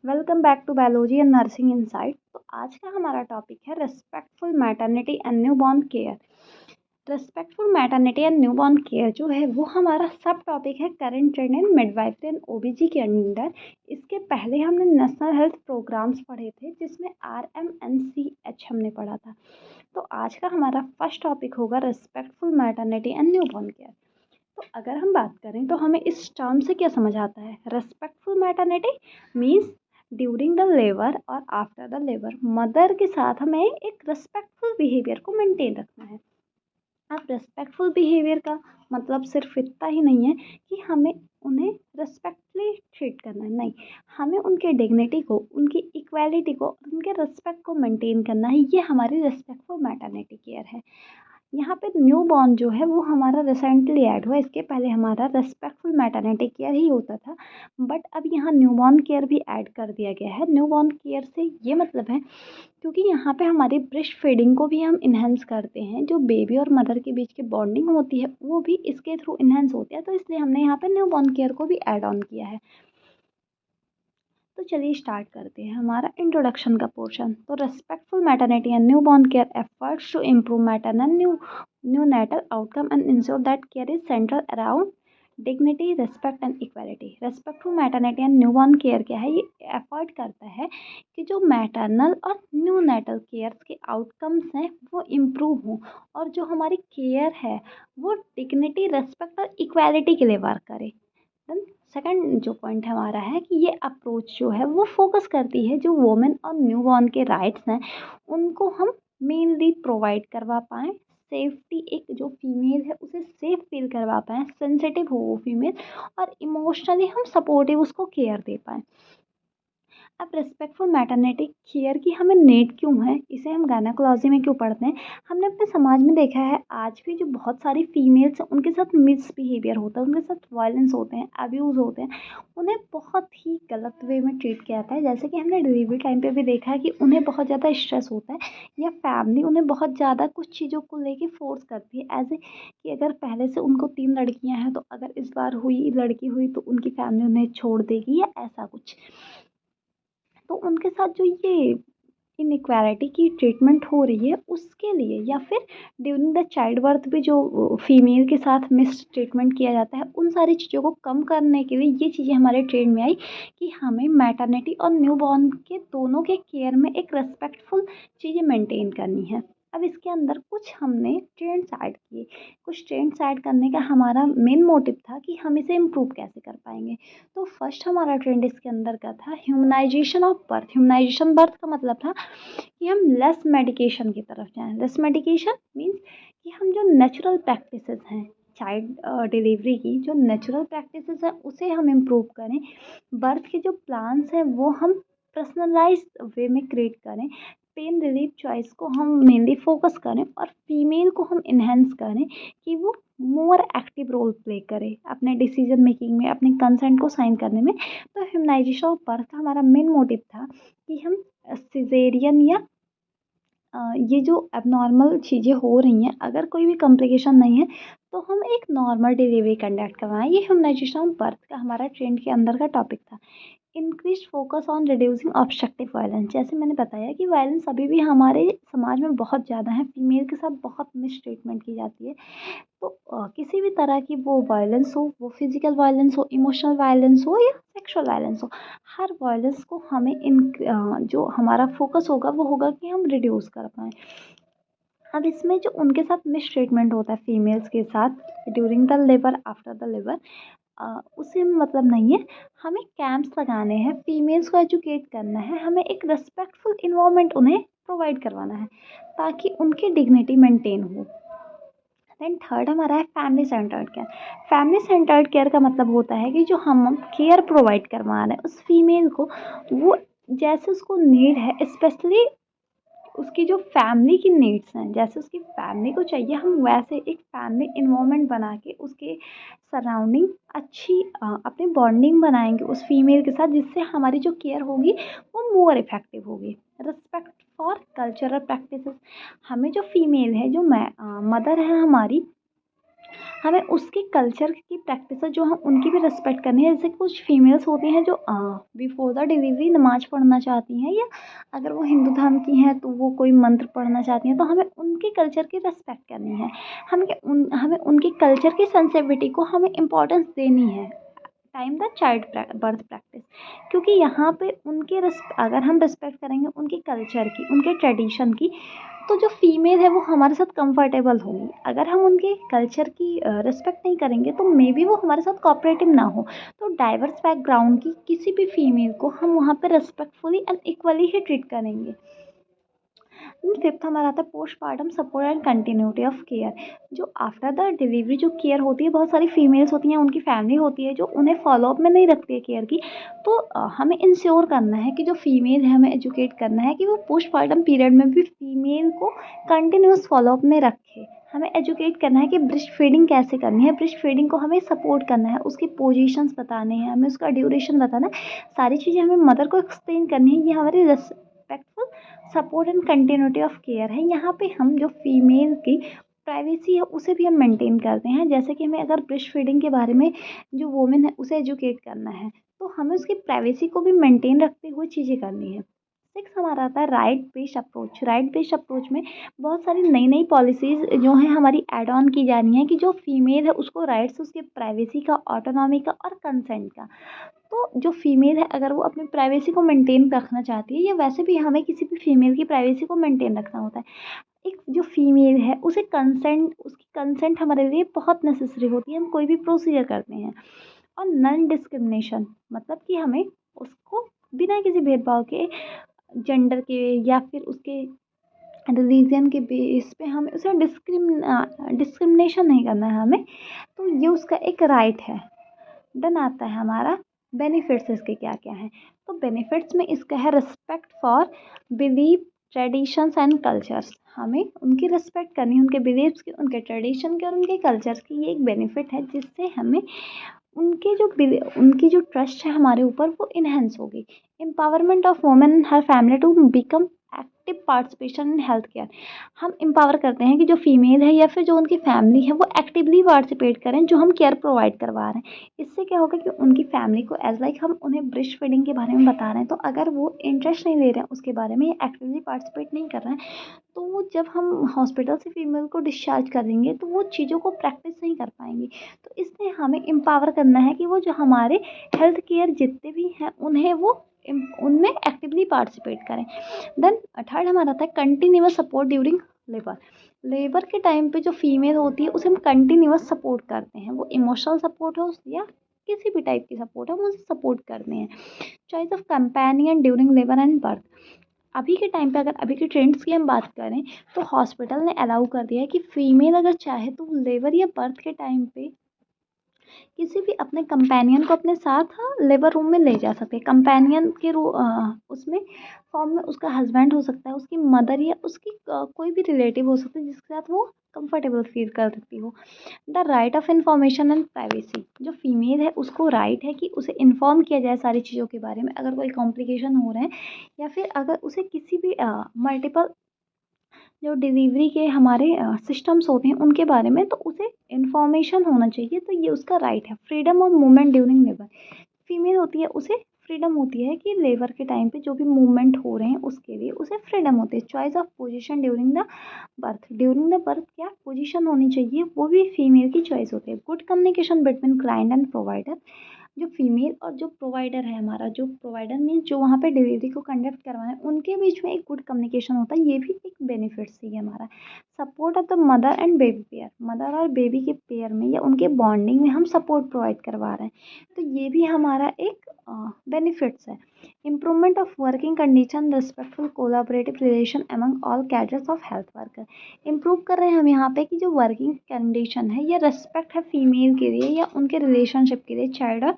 Welcome back to biology and nursing insight. तो आज का हमारा टॉपिक है respectful maternity and newborn care. Respectful maternity and newborn care जो है वो हमारा सब टॉपिक है current trend in midwifery and OBG के अंडर। इसके पहले हमने नेशनल हेल्थ प्रोग्राम्स पढ़े थे जिसमें RMNCH हमने पढ़ा था। तो आज का हमारा फर्स्ट टॉपिक होगा respectful maternity and newborn care. तो अगर हम बात करें तो हमें इस टर्म से क्या समझ आता है। Respectful maternity means during the labour और आफ्टर द लेबर मदर के साथ हमें एक रेस्पेक्टफुल बिहेवियर को मेंटेन रखना है। अब रेस्पेक्टफुल बिहेवियर का मतलब सिर्फ इतना ही नहीं है कि हमें उन्हें रेस्पेक्टफुली ट्रीट करना है, नहीं, हमें उनके डिग्निटी को, उनकी इक्वालिटी को, उनके रेस्पेक्ट को मेंटेन करना है। ये हमारी रेस्पेक्टफुल मैटरनिटी केयर है। यहाँ पे न्यू बॉर्न जो है वो हमारा रिसेंटली ऐड हुआ। इसके पहले हमारा रेस्पेक्टफुल मैटरनिटी केयर ही होता था, बट अब यहाँ न्यू बॉर्न केयर भी ऐड कर दिया गया है। न्यू बॉर्न केयर से ये मतलब है क्योंकि यहाँ पे हमारी ब्रेस्ट फीडिंग को भी हम इन्हेंस करते हैं, जो बेबी और मदर के बीच की बॉन्डिंग होती है वो भी इसके थ्रू इन्हेंस होती है, तो इसलिए हमने यहाँ पे न्यू बॉर्न केयर को भी ऐड ऑन किया है। तो चलिए स्टार्ट करते हैं हमारा इंट्रोडक्शन का पोर्शन। तो respectful maternity and newborn care efforts to improve maternal neonatal outcome and ensure that care is central around dignity, respect and equality. Respectful maternity and newborn care क्या है, ये effort करता है कि जो maternal और new natal care के outcomes हैं वो इम्प्रूव हों और जो हमारी केयर है वो डिग्निटी, रेस्पेक्ट और इक्वालिटी के लिए वर्क करे। देन सेकंड जो पॉइंट हमारा है कि ये अप्रोच जो है वो फोकस करती है जो वोमेन और न्यू बॉर्न के राइट्स हैं उनको हम मेनली प्रोवाइड करवा पाएँ। सेफ्टी, एक जो फीमेल है उसे सेफ फील करवा पाएँ, सेंसिटिव हो वो फीमेल, और इमोशनली हम सपोर्टिव उसको केयर दे पाएँ। अब रिस्पेक्टफुल मैटरनिटी केयर की हमें नीड क्यों है, इसे हम गायनेकोलॉजी में क्यों पढ़ते हैं। हमने अपने समाज में देखा है आज भी जो बहुत सारी फीमेल्स हैं उनके साथ मिसबिहेवियर होता है, उनके साथ वायलेंस होते हैं, अब्यूज़ होते हैं, उन्हें बहुत ही गलत वे में ट्रीट किया जाता है। जैसे कि हमने डिलीवरी टाइम पे भी देखा है कि उन्हें बहुत ज़्यादा स्ट्रेस होता है या फैमिली उन्हें बहुत ज़्यादा कुछ चीज़ों को लेके फोर्स करती है, एज ए कि अगर पहले से उनको 3 लड़कियां हैं तो अगर इस बार हुई लड़की हुई तो उनकी फैमिली उन्हें छोड़ देगी या ऐसा कुछ। तो उनके साथ जो ये इनइक्वालिटी की ट्रीटमेंट हो रही है उसके लिए, या फिर ड्यूरिंग द चाइल्ड बर्थ भी जो फीमेल के साथ मिस ट्रीटमेंट किया जाता है, उन सारी चीज़ों को कम करने के लिए ये चीज़ें हमारे ट्रेंड में आई कि हमें मैटरनिटी और न्यू बॉर्न के दोनों के केयर में एक रेस्पेक्टफुल चीज़ें मेंटेन करनी है। अब इसके अंदर कुछ हमने ट्रेंड्स ऐड किए। कुछ ट्रेंड्स ऐड करने का हमारा मेन मोटिव था कि हम इसे इम्प्रूव कैसे कर पाएंगे। तो फर्स्ट हमारा ट्रेंड इसके अंदर का था humanisation of birth. Humanisation birth का मतलब था कि हम लेस मेडिकेशन की तरफ जाएं। लेस मेडिकेशन मीन्स कि हम जो नेचुरल प्रैक्टिसेस हैं चाइल्ड डिलीवरी की, जो नेचुरल प्रैक्टिसेस हैं उसे हम इम्प्रूव करें। बर्थ के जो प्लान्स हैं वो हम पर्सनलाइज वे में क्रिएट करें। पेन रिलीफ चॉइस को हम मेनली फोकस करें और फीमेल को हम इन्हेंस करें कि वो मोर एक्टिव रोल प्ले करे अपने डिसीजन मेकिंग में, अपने कंसेंट को साइन करने में। तो ह्यूमनाइजेशन ऑफ बर्थ का हमारा मेन मोटिव था कि हम सिजेरियन या ये जो एबनॉर्मल चीज़ें हो रही हैं, अगर कोई भी कॉम्प्लिकेशन नहीं है तो हम एक नॉर्मल डिलीवरी कंडक्ट करवाएं। ये ह्यूमनाइजेशन ऑफ बर्थ का हमारा ट्रेंड के अंदर का टॉपिक था। Increase focus on reducing obstructive violence. जैसे मैंने बताया कि वायलेंस अभी भी हमारे समाज में बहुत ज़्यादा है, फीमेल के साथ बहुत मिस ट्रीटमेंट की जाती है। तो किसी भी तरह की वो वायलेंस हो, वो फिजिकल वायलेंस हो, इमोशनल वायलेंस हो या सेक्सुअल वायलेंस हो, हर वायलेंस को हमें जो हमारा फोकस होगा वो होगा कि हम रिड्यूस कर पाएँ। अब इसमें जो उनके साथ मिस ट्रीटमेंट होता है फीमेल्स के साथ during the labour, after the labour, उससे मतलब नहीं है। हमें कैंप्स लगाने हैं, फीमेल्स को एजुकेट करना है, हमें एक रिस्पेक्टफुल इन्वायरमेंट उन्हें प्रोवाइड करवाना है ताकि उनकी डिग्निटी मेंटेन हो। देन थर्ड हमारा है family centred care. Family centred care का मतलब होता है कि जो हम केयर प्रोवाइड करवा रहे हैं उस फीमेल को, वो जैसे उसको नीड है, स्पेशली उसकी जो फैमिली की नीड्स हैं, जैसे उसकी फैमिली को चाहिए, हम वैसे एक फैमिली इन्वायरमेंट बना के उसके सराउंडिंग अच्छी अपनी बॉन्डिंग बनाएंगे उस फीमेल के साथ, जिससे हमारी जो केयर होगी वो मोर इफेक्टिव होगी। Respect for cultural practices. हमें जो फीमेल है, जो मैं मदर है हमारी, हमें उसके कल्चर की प्रैक्टिस जो हम उनकी भी रिस्पेक्ट करनी है। जैसे कुछ फीमेल्स होती हैं जो बिफोर द डिलीवरी नमाज पढ़ना चाहती हैं, या अगर वो हिंदू धर्म की हैं तो वो कोई मंत्र पढ़ना चाहती हैं, तो हमें उनके कल्चर की रिस्पेक्ट करनी है। हमें उनके कल्चर की सेंसिटिविटी को हमें इम्पोर्टेंस देनी है time the child birth practice. क्योंकि यहाँ पे अगर हम रिस्पेक्ट करेंगे उनके कल्चर की, उनके ट्रेडिशन की, तो जो फीमेल है वो हमारे साथ कंफर्टेबल होगी। अगर हम उनके कल्चर की रिस्पेक्ट नहीं करेंगे तो मे बी वो हमारे साथ कोऑपरेटिव ना हो। तो डाइवर्स बैकग्राउंड की किसी भी फीमेल को हम वहाँ पे respectfully and equally he treat करेंगे। फिफ्थ हमारा आता है postpartum support and continuity of care. जो आफ्टर द डिलीवरी जो केयर होती है, बहुत सारी फीमेल्स होती हैं, उनकी फैमिली होती है जो उन्हें फॉलोअप में नहीं रखती है केयर की। तो हमें इंश्योर करना है कि जो फीमेल है, हमें एजुकेट करना है कि वो पोस्टपार्टम पीरियड में भी फीमेल को कंटिन्यूस फॉलोअप में रखे। हमें एजुकेट करना है कि ब्रेस्ट फीडिंग कैसे करनी है, ब्रेस्ट फीडिंग को हमें सपोर्ट करना है, उसके पोजीशंस बताने हैं, हमें उसका ड्यूरेशन बताना है, सारी चीज़ें हमें मदर को एक्सप्लेन करनी है। ये हमारी respectful support and continuity of care है। यहाँ पे हम जो फीमेल की प्राइवेसी है उसे भी हम मेंटेन करते हैं। जैसे कि हमें अगर ब्रेस्ट फीडिंग के बारे में जो वोमेन है उसे एजुकेट करना है, तो हमें उसकी प्राइवेसी को भी मेंटेन रखते हुए चीज़ें करनी है। सिक्स हमारा आता है right based approach. Right based approach में बहुत सारी नई नई पॉलिसीज़ जो हैं हमारी ऐड ऑन की जानी है कि जो फीमेल है उसको राइट्स उसके प्राइवेसी का, ऑटोनॉमी का और कंसेंट का। तो जो फीमेल है अगर वो अपनी प्राइवेसी को मेंटेन रखना चाहती है, या वैसे भी हमें किसी भी फीमेल की प्राइवेसी को मेंटेन रखना होता है, एक जो फीमेल है उसे कंसेंट, उसकी कंसेंट हमारे लिए बहुत नेसेसरी होती है। हम कोई भी प्रोसीजर करते हैं। और नॉन डिस्क्रिमिनेशन मतलब कि हमें उसको बिना किसी भेदभाव के, जेंडर के या फिर उसके रिलीजन के बेस पे हमें उसे डिस्क्रिमिनेशन नहीं करना है हमें। तो ये उसका एक राइट है। देन आता है हमारा बेनिफिट्स। इसके क्या क्या हैं? तो बेनिफिट्स में इसका है respect for belief, traditions and cultures. हमें उनकी रिस्पेक्ट करनी है, उनके बिलीव्स की, उनके ट्रेडिशन की और उनके कल्चर्स की। ये एक बेनिफिट है जिससे हमें उनकी जो ट्रस्ट है हमारे ऊपर वो इन्हेंस होगी। Empowerment of women and her family to become active participation in health care. हम एम्पावर करते हैं कि जो फीमेल है या फिर जो उनकी फैमिली है वो एक्टिवली पार्टिसिपेट करें जो हम केयर प्रोवाइड करवा रहे हैं। इससे क्या होगा कि उनकी फैमिली को एज लाइक हम उन्हें ब्रेस्ट फीडिंग के बारे में बता रहे हैं, तो अगर वो इंटरेस्ट नहीं ले रहे हैं उसके बारे में या एक्टिवली पार्टिसिपेट नहीं कर रहे हैं, तो वो जब हम हॉस्पिटल से फीमेल को डिस्चार्ज करेंगे तो वो चीज़ों को प्रैक्टिस नहीं कर पाएंगी। तो इसलिए हमें एम्पावर करना है कि वो जो हमारे हेल्थ केयर जितने भी हैं उन्हें वो उनमें एक्टिवली पार्टिसिपेट करें। देन थर्ड हमारा था continuous support during labour. Labour के टाइम पे जो फीमेल होती है उसे हम कंटिन्यूअस सपोर्ट करते हैं। वो इमोशनल सपोर्ट हो या किसी भी टाइप की सपोर्ट है, हम उसे सपोर्ट करते हैं। Choice of companion during labour and birth. अभी के टाइम पे अगर अभी के ट्रेंड्स की हम बात करें तो हॉस्पिटल ने अलाउ कर दिया है कि फीमेल अगर चाहे तो लेबर या बर्थ के टाइम पे किसी भी अपने कंपेनियन को अपने साथ लेबर रूम में ले जा सकते हैं। कंपेनियन के उसमें फॉर्म में उसका हस्बैंड हो सकता है, उसकी मदर या उसकी कोई भी रिलेटिव हो सकता है जिसके साथ वो कंफर्टेबल फील कर सकती हो। The right of information and privacy. जो फीमेल है उसको राइट है कि उसे इन्फॉर्म किया जाए सारी चीज़ों के बारे में, अगर कोई कॉम्प्लिकेशन हो रहे हैं या फिर अगर उसे किसी भी मल्टीपल जो डिलीवरी के हमारे सिस्टम्स होते हैं उनके बारे में, तो उसे इन्फॉर्मेशन होना चाहिए। तो ये उसका राइट है। Freedom of movement during labour. Female होती है उसे फ्रीडम होती है कि लेबर के टाइम पे जो भी मूवमेंट हो रहे हैं उसके लिए उसे फ्रीडम होती है। Choice of position during the birth. During the birth क्या पोजीशन होनी चाहिए वो भी फीमेल की चॉइस होती है। Good communication between client and provider. जो फीमेल और जो प्रोवाइडर है हमारा, जो प्रोवाइडर मीन्स जो वहाँ पे डिलीवरी को कंडक्ट करवाएं, उनके बीच में एक गुड कम्युनिकेशन होता है। ये भी एक बेनिफिट्स ही है हमारा। Support of the mother and baby pair. Mother और बेबी के पेयर में या उनके बॉन्डिंग में हम सपोर्ट प्रोवाइड करवा रहे हैं, तो ये भी हमारा एक बेनिफिट्स है। Improvement of working condition, respectful collaborative relation among all cadres of health worker. Improve कर रहे हैं हम यहाँ पे कि जो वर्किंग कंडीशन है या रिस्पेक्ट है फीमेल के लिए या उनके रिलेशनशिप के लिए, चाइल्ड और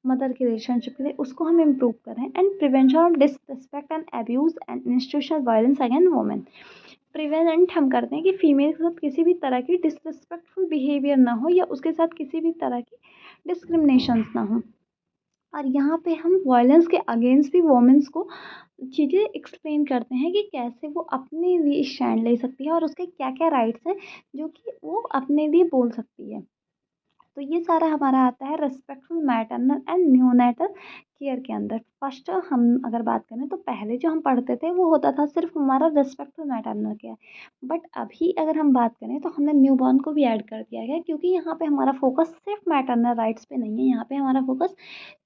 मदर के रिलेशनशिप के लिए, उसको हम इम्प्रूव करें। And prevention of disrespect and abuse and institutional violence against women. Prevent हम करते हैं कि फीमेल के साथ किसी भी तरह की डिसरिस्पेक्टफुल बिहेवियर ना हो या उसके साथ किसी भी तरह की डिस्क्रिमिनेशंस ना हो। और यहाँ पे हम वायलेंस के अगेंस्ट भी वोमेंस को चीज़ें एक्सप्लेन करते हैं कि कैसे वो अपने लिए स्टैंड ले सकती है और उसके क्या-क्या राइट्स हैं, जो कि वो अपने लिए बोल सकती है। तो ये सारा हमारा आता है respectful maternal and neonatal care के अंदर। फर्स्ट हम अगर बात करें तो पहले जो हम पढ़ते थे वो होता था सिर्फ हमारा रिस्पेक्टफुल मैटरनल केयर। बट अभी अगर हम बात करें तो हमने न्यूबॉर्न को भी ऐड कर दिया गया, क्योंकि यहाँ पे हमारा फोकस सिर्फ मैटरनल राइट्स पे नहीं है, यहाँ पे हमारा फोकस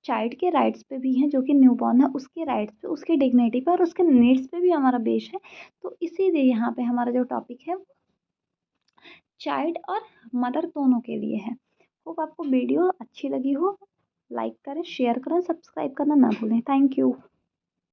चाइल्ड के राइट्स पे भी है, जो कि न्यूबॉर्न है उसके राइट्स पे, उसकी डिग्निटी पे और उसके नीड्स पे भी हमारा बेस है। तो इसीलिए यहाँ पे हमारा जो टॉपिक है चाइल्ड और मदर दोनों के लिए है। होप आपको वीडियो अच्छी लगी हो। लाइक करें, शेयर करें, सब्सक्राइब करना ना भूलें। Thank you.